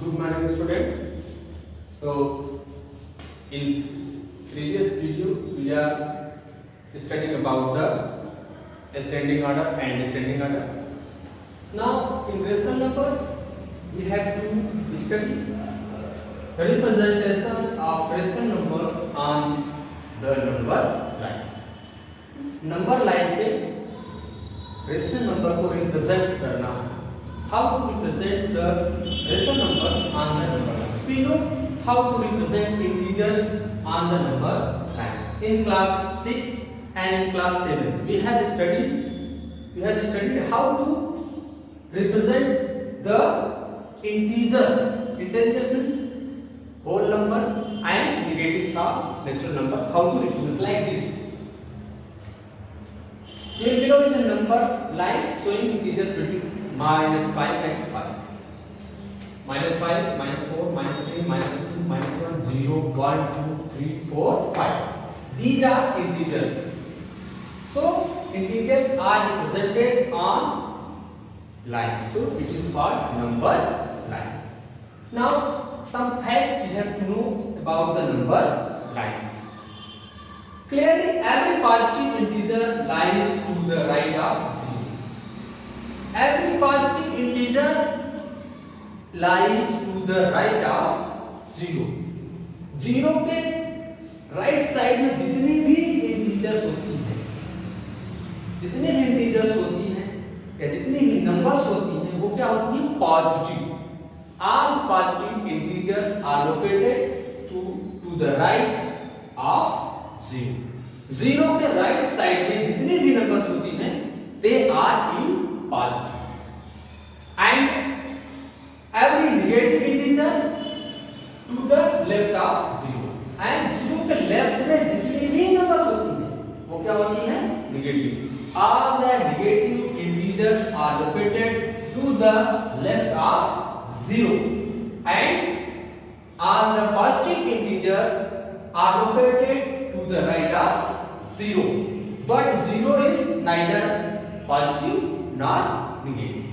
Good morning, student. So, in previous video, we are studying about the ascending order and descending order. Now, in rational numbers, we have to study representation of rational numbers on the number line. Number line पे rational number को represent करना है. How to represent the rational numbers on the number lines? We know how to represent integers on the number lines. In class 6 and in class 7, we have studied how to represent the integers. Integers means whole numbers and negatives of natural number. How to represent like this. Here below is a number line showing integers between -5 and 5. -5, -4, -3, -2, -1, 0, 1, 2, 3, 4, 5. These are integers. So integers are represented on lines. So it is called number line. Now some fact we have to know about the number lines. Clearly, every positive integer lies to the right of 0. Every positive integer lies to the right of 0. 0 के right side में जितनी भी integers होती हैं, या जितनी भी numbers होती हैं, वो क्या होती है? Positive. All positive integers are located to the right of 0. 0 के राइट साइड में जितनी भी नंबर्स होती हैं, they are in positive. And every negative integer to the left of 0. And 0 के लेफ्ट में जितनी भी नंबर्स होती हैं, वो क्या होती हैं? Negative. All the negative integers are located to the left of 0. And all the positive integers are located to the right of 0. But 0 is neither positive nor negative.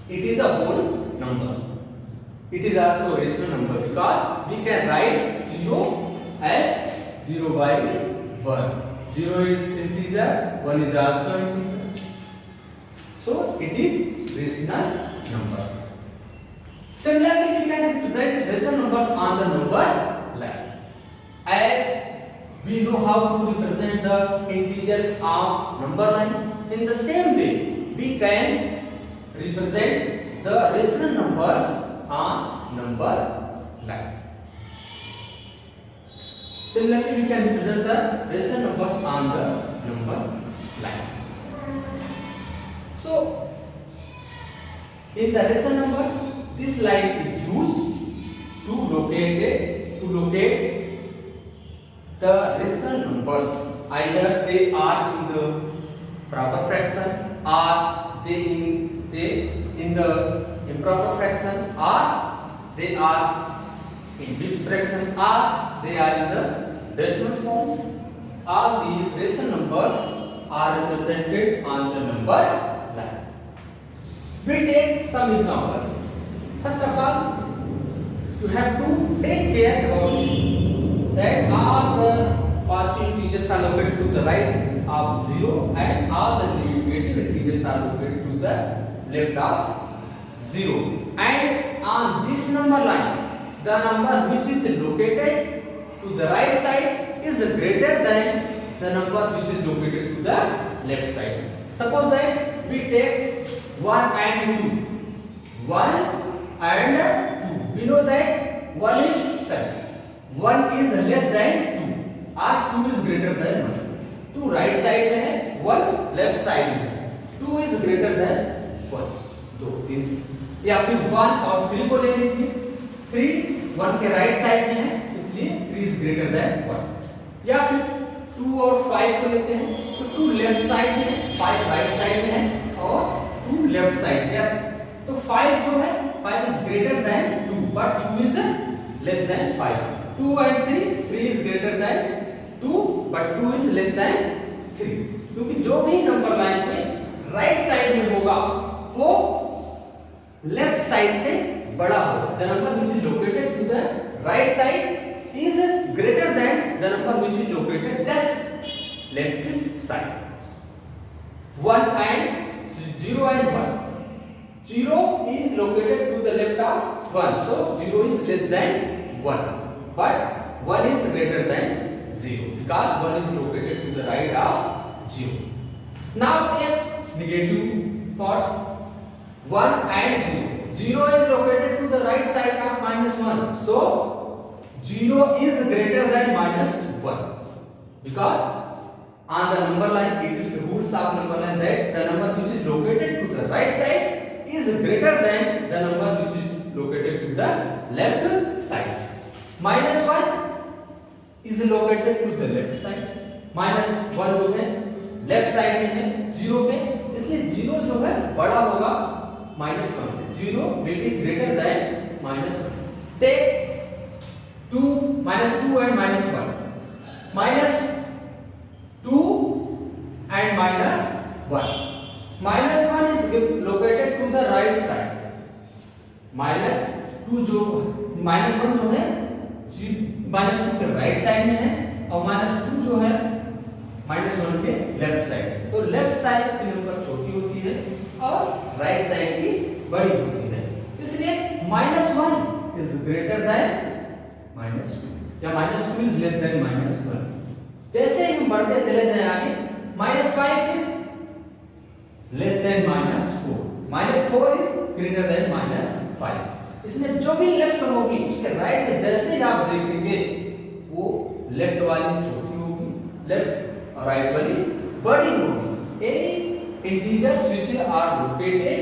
It is a whole number. It is also a rational number because we can write 0 as 0 by 1. 0 is integer, 1 is also integer. So it is rational number. Similarly, we can represent rational numbers on the number line. As we know how to represent the integers on number line, in the same way we can represent the rational numbers on number line. Similarly, we can represent the rational numbers on the number line. So in the rational numbers, this line is used to locate the rational numbers. Either they are in the proper fraction, or they in the improper fraction, or they are in mixed fraction, or they are in the decimal forms. All these rational numbers are represented on the number line. We take some examples. First of all, you have to take care about this, that all the positive integers are located to the right of 0 and all the negative integers are located to the left of 0. And on this number line, the number which is located to the right side is greater than the number which is located to the left side. Suppose that we take 1 and 2. 1 and 2. We know that 1 is less than 2 or 2 is greater than 1. 2 right side में है, 1 left side में है. 2 is greater than 1. दो तीन या फिर 1 और 3 को ले लीजिए. 3 1 के राइट साइड में है, इसलिए 3 is greater than 1. या फिर 2 और 5 को लेते हैं, तो 2 लेफ्ट साइड में है, 5 राइट साइड में है और 2 लेफ्ट साइड में. तो 5 जो है 5 is greater than 2 but 2 is less than 5. 2 and 3 is greater than 2 but 2 is less than 3. क्योंकि जो भी नंबर लाइन पे राइट साइड में होगा वो लेफ्ट साइड से बड़ा हो, the number which is located to the right side is greater than the number which is located just left side. 1 and 0 and 1. 0 is located to the left of 1, so 0 is less than 1, but 1 is greater than 0 because 1 is located to the right of 0. Now take negative parts. 1 and 0. 0 is located to the right side of -1, so 0 is greater than -1 because on the number line it is the rules of number line that the number which is located to the right side is greater than the number which is located to the left side. -1 is located to the left side, -1 जो है left side में है 0 पे, इसलिए 0 जो है बड़ा होगा -1 से. 0 will be greater than -1. Take 2 -2 and -1. -2 and -1. -1 is located to the right side. -2 जो -1 जो है -2 के राइट साइड में है और -2 जो है -1 के लेफ्ट साइड. तो लेफ्ट साइड की नंबर छोटी होती है और राइट साइड की बड़ी होती है, इसलिए -1 इज ग्रेटर देन -2 या -2 इज लेस देन -1. जैसे ही हम बढ़ते चले जाएं आगे, -5 is less than -4, -4 is greater than -5. इसमें जो भी लेफ्ट होगी उसके राइट में जैसे ही आप देखेंगे वो लेफ्ट वाली छोटी होगी, लेफ्ट और राइट वाली बड़ी होगी. Any integers which are located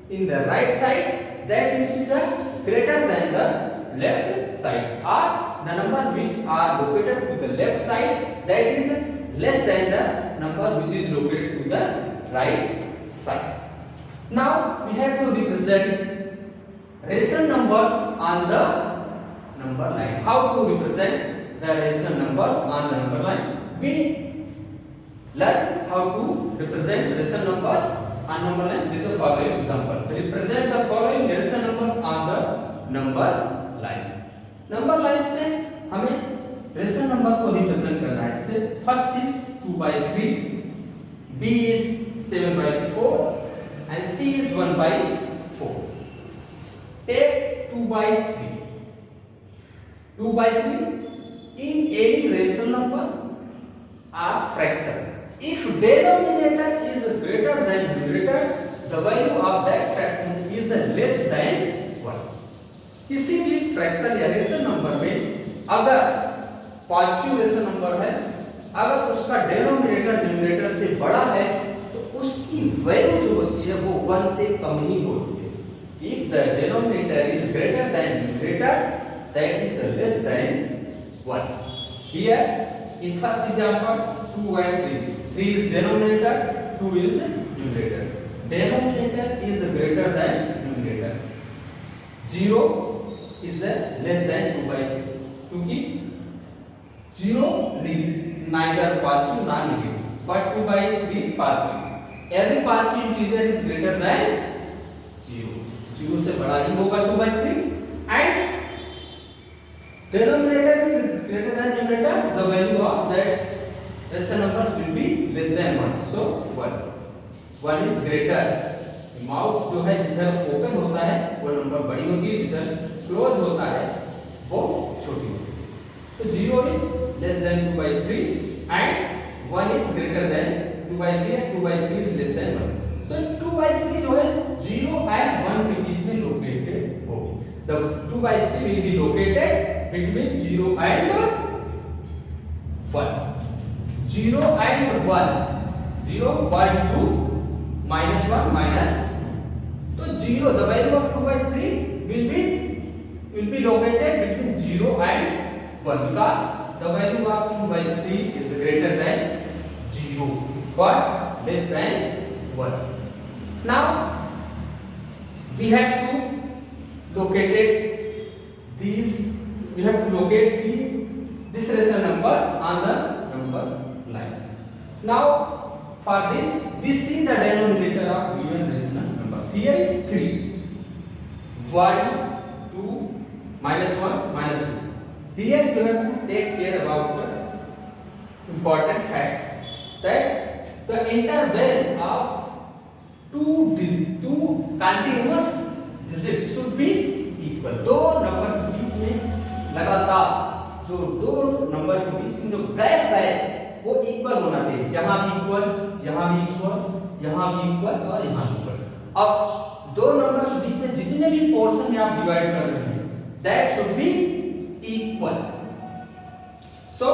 in the right side, that integer greater than the left side, or the number which are located to the left side, that is less than the number which is located to the right side. Now we have to represent rational numbers on the number line. How to represent the rational numbers on the number line? We learn how to represent rational numbers on number line with the following example. Represent the following rational numbers on the number lines. Number lines में हमें rational number को represent करना है. से first is 2/3, B is 7/4 and C is 1/4. Take 2/3. 2/3 in any rational number or fraction. If denominator is greater than numerator, the value of that fraction is less than 1. किसी भी fraction या rational number में अगर positive rational number है, अगर उसका denominator numerator से बड़ा है तो उसकी वैल्यू जो होती है वो 1 से कम ही होती है. If the denominator is greater than numerator, that is the less than 1. Here in first example 2 and 3. 3 is denominator, 2 is numerator. Denominator is greater than numerator. 0 is less than 2/3 क्योंकि 0 neither positive nor negative, but 2/3 is positive. Every positive integer is greater than 0. 0 से बड़ा ही होगा 2/3 and denominator is greater than numerator, the value of that rational numbers will be less than 1. So 1 is greater. Mouth जो है जिधर open होता है वो number बड़ी होती है, जिधर क्लोज होता है वो छोटी होती है. तो 0 is less than 2/3 and 1 is greater than 2/3 and 2/3 is less than 1. तो 2/3 जो है 0 and 1 के बीच में लोकेटेड होगी. The 2/3 will be located between 0 and 1. 0 and 1. 0, 1, 2, -1, -2. So 0, the value of 2/3 will be located between 0 and 1 because the value of 2/3 is greater than 0 but less than 1. Now we have to locate these. We have to locate these rational numbers on the number line. Now for this we see the denominator of given rational numbers. Here is 3. 1 2 minus 1 minus 2. Here you have to take care about the important fact that the interval of two continuous digits should be equal. दो number के बीच में लगातार जो दो number के बीच में जो gap है वो इक्वल होना चाहिए। यहाँ भी इक्वल, यहाँ भी इक्वल, यहाँ भी इक्वल और यहाँ भी इक्वल। अब दो नंबर के बीच में जितने भी पोर्शन में आप डिवाइड कर रहे हैं that should be equal. So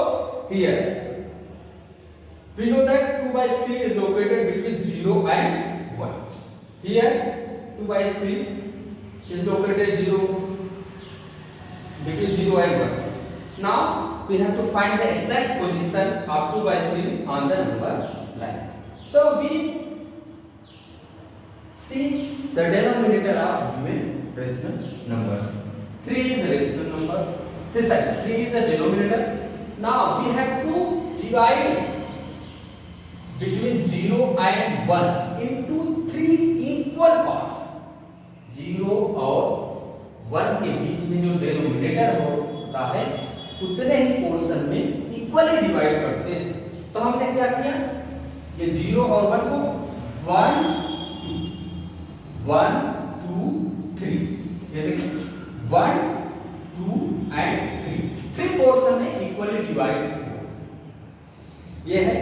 here we know that 2 by 3 is located between 0 and 1. Here 2 by 3 is located between 0 and 1. Now we have to find the exact position of 2 by 3 on the number line. So we see the denominator of given rational numbers. 3 is a rational number. This side 3 is a denominator. Now we have to divide between 0 and 1 into 3 equal parts. 0 और 1 के बीच में जो denominator होता है उतने ही portion में equally divide करते हैं। तो हमने क्या किया, ये 0 और 1 को 1 2 3 ये देखिए 1 2 and 3 पोर्शन में इक्वली डिवाइड। ये है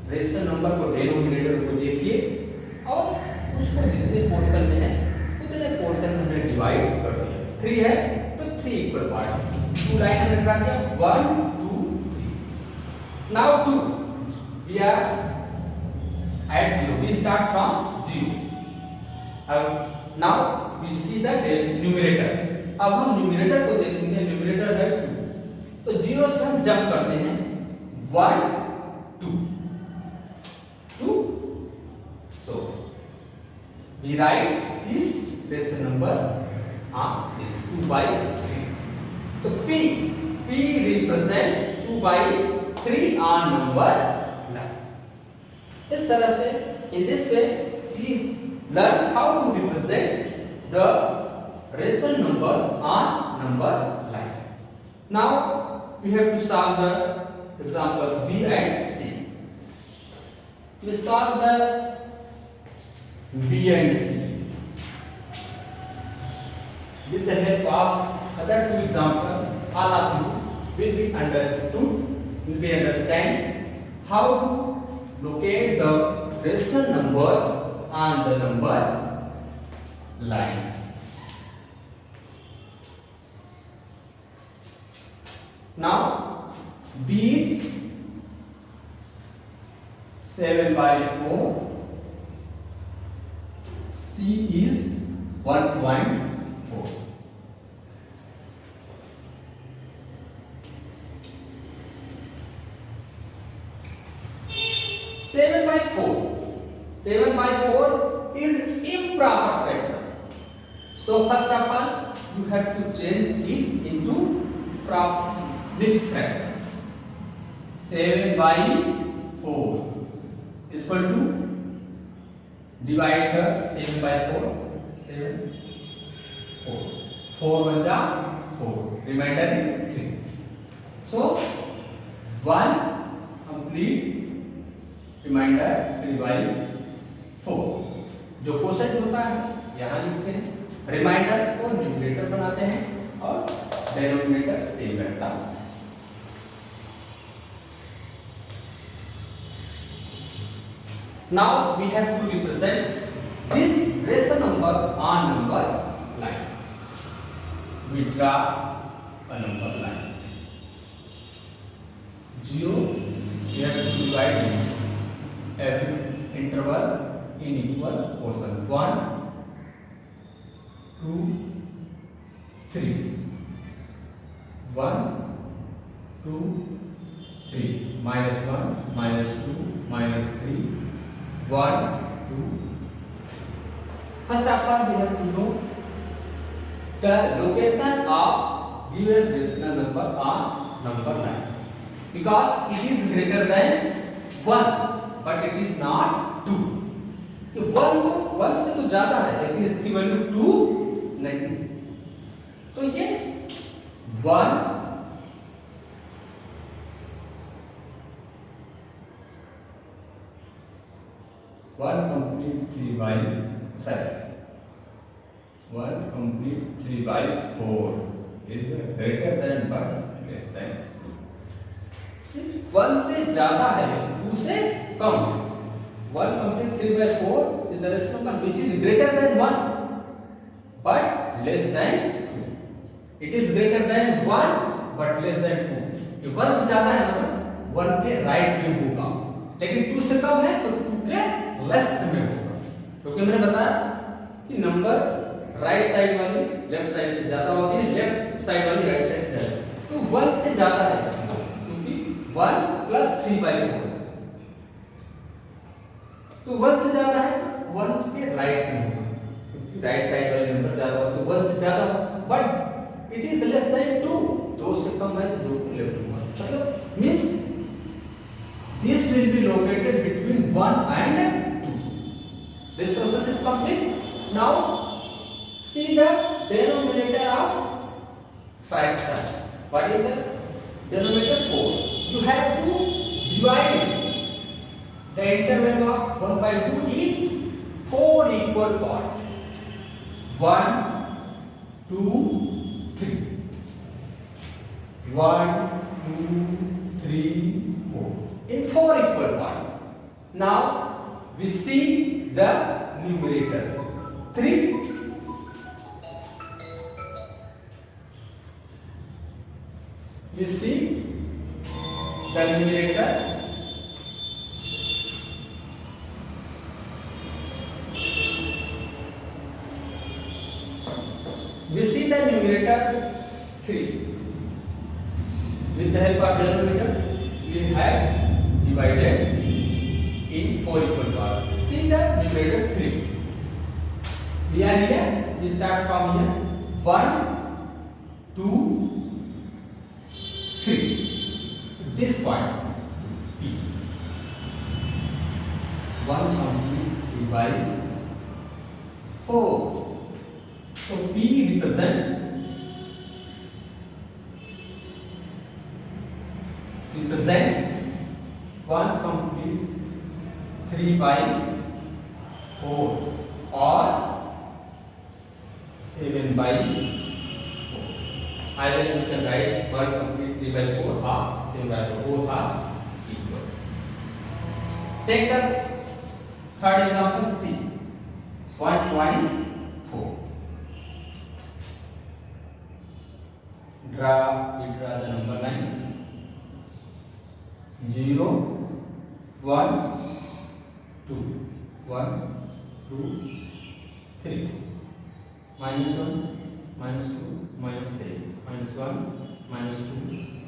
रेशनल नंबर को डिनोमिनेटर को देखिए और उसको जितने पोर्शन में है उतने पोर्शन में हमने डिवाइड कर दिया। 3 है तो 3 इक्वल पार्ट, 2 लाइन हमने ड्रा किया 1 2 3। Now 2 we are at 0, we start from 0. Now we see the numerator. अब हम न्यूमरेटर को देखेंगे, न्यूमरेटर है 2 तो 0 से हम जंप करते हैं 1 2 2। So we write these rational numbers on this 2 by 3. तो P represents 2 by 3 on number line. इस तरह से in this way we learn how to represent the rational numbers on number line. Now we have to solve the examples B and C. We solve the B and C with the help of other two examples. All of you will be understand how to locate the rational numbers on the number line. Now B is 7 by 4, C is 1.4. Seven by 4 is improper fraction. So first of all you have to change it into proper mixed fraction. 7 by 4 is equal to, divide the 7 by 4, 7 4 4 1 जा 4, remainder is 3. So 1 complete, remainder 3 by 4. जो quotient होता है यहाँ लिखते हैं, reminder को numerator बनाते हैं और डिनोमिनेटर सेम रहता है। Now we have to represent this rational number on number line. We draw a number line. 0, we have to divide every interval in equal portion. 1 2 3, 1 2 3, -1 -2 -3, 1 2. First of all we have to know the location of given rational number on number line, because it is greater than 1 but it is not 2. कि 1 से तो ज्यादा है लेकिन इसकी value 2 नहीं। तो ये 1 complete 3 by 4 is greater than but less than 2। 1 से ज्यादा है, 2 से कम। 1 complete 3 by 4 is the rational number which is greater than 1 but less than 2। It is greater than 1 but less than 2। 1 से ज्यादा है मतलब 1 के राइट में होगा, लेकिन 2 से कम है तो 2 के लेफ्ट में होगा। क्योंकि मैंने बताया कि नंबर राइट साइड वाली लेफ्ट साइड से ज्यादा होती है, लेफ्ट साइड वाली राइट साइड से ज्यादा। तो 1 से ज्यादा है इसमें, क्योंकि 1 plus 3 by 4। तो 1 से ज्यादा है तो 1 के राइट में होगा, क्योंकि राइट साइड वाले नंबर ज्यादा हो तो 1 से ज्यादा हो। But it is less than 2, 2 से कम है तो 2 के लेफ्ट में होगा। मतलब means this will be located between 1 and 2। This process is complete. Now see the denominator of fraction. What is the denominator? 4. You have to divide the interval of 1 by 2 in 4 equal parts. 1, 2, 3. 1, 2, 3, 4. In 4 equal parts. Now we see the numerator 3 we see the numerator we see the numerator 3 with the help of denominator we have divided in 4 equal parts. See the numerator 3. We are here. We start from here. 1, 2, 3. This point P. 1 complete 3 by 4. So P represents 1 complete 3 by 4 or 7 by 4. Either you can write 1 complete 3 by 4 or 7 by 4. Both are equal. Take the third example C. 1.4. Draw the number line. 0, 1, 2, 1, 2, 3, minus 1, minus 2, minus 3, minus 1, minus 2,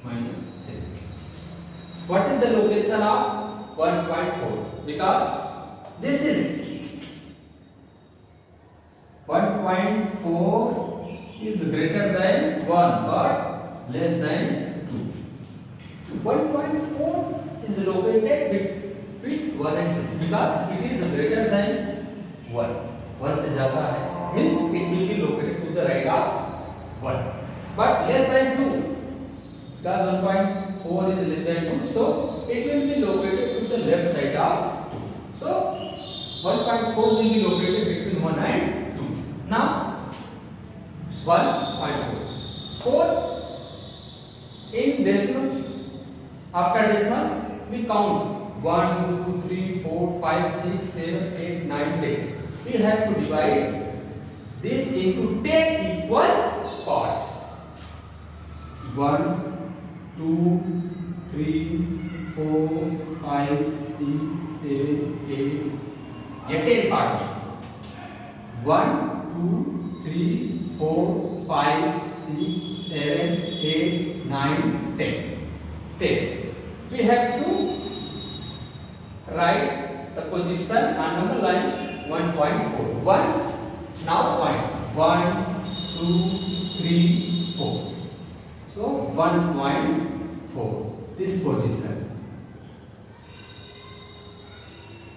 minus 3. What is the location of 1.4? Because this is 1.4 is greater than 1 but less than 2. 1.4 is located between 1 and 2 because it is greater than 1. 1 से ज़्यादा है means it will be located to the right of 1 but less than 2 because 1.4 is less than 2 so it will be located to the left side of 2. So 1.4 will be located between 1 and 2. Now 1.4 4 in decimal. After decimal, we count 1, 2, 3, 4, 5, 6, 7, 8, 9, 10. We have to divide this into 10 equal parts. 1, 2, 3, 4, 5, 6, 7, 8. ये 10 parts. 1, 2, 3, 4, 5, 6, 7, 8, 9, 10. 10. We have to write the position on number line 1.4. 1 now point 1, 2, 3, 4. So 1.4 this position.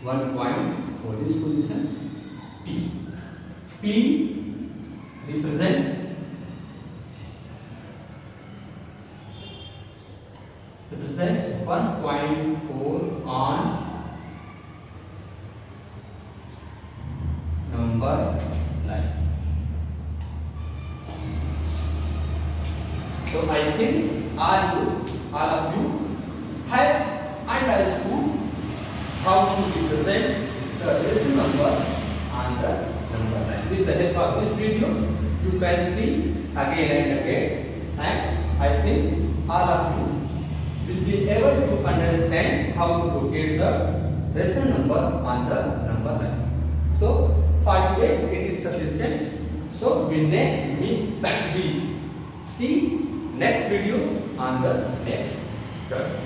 1.4 this position P. P represents represents 1.4 on number line. So I think all of you have understood how to represent the rational numbers on the number line. With the help of this video, you can see again and again, and I think all of you will be able to understand how to locate the rational numbers on the number line. So for today it is sufficient. So we see next video on the next term.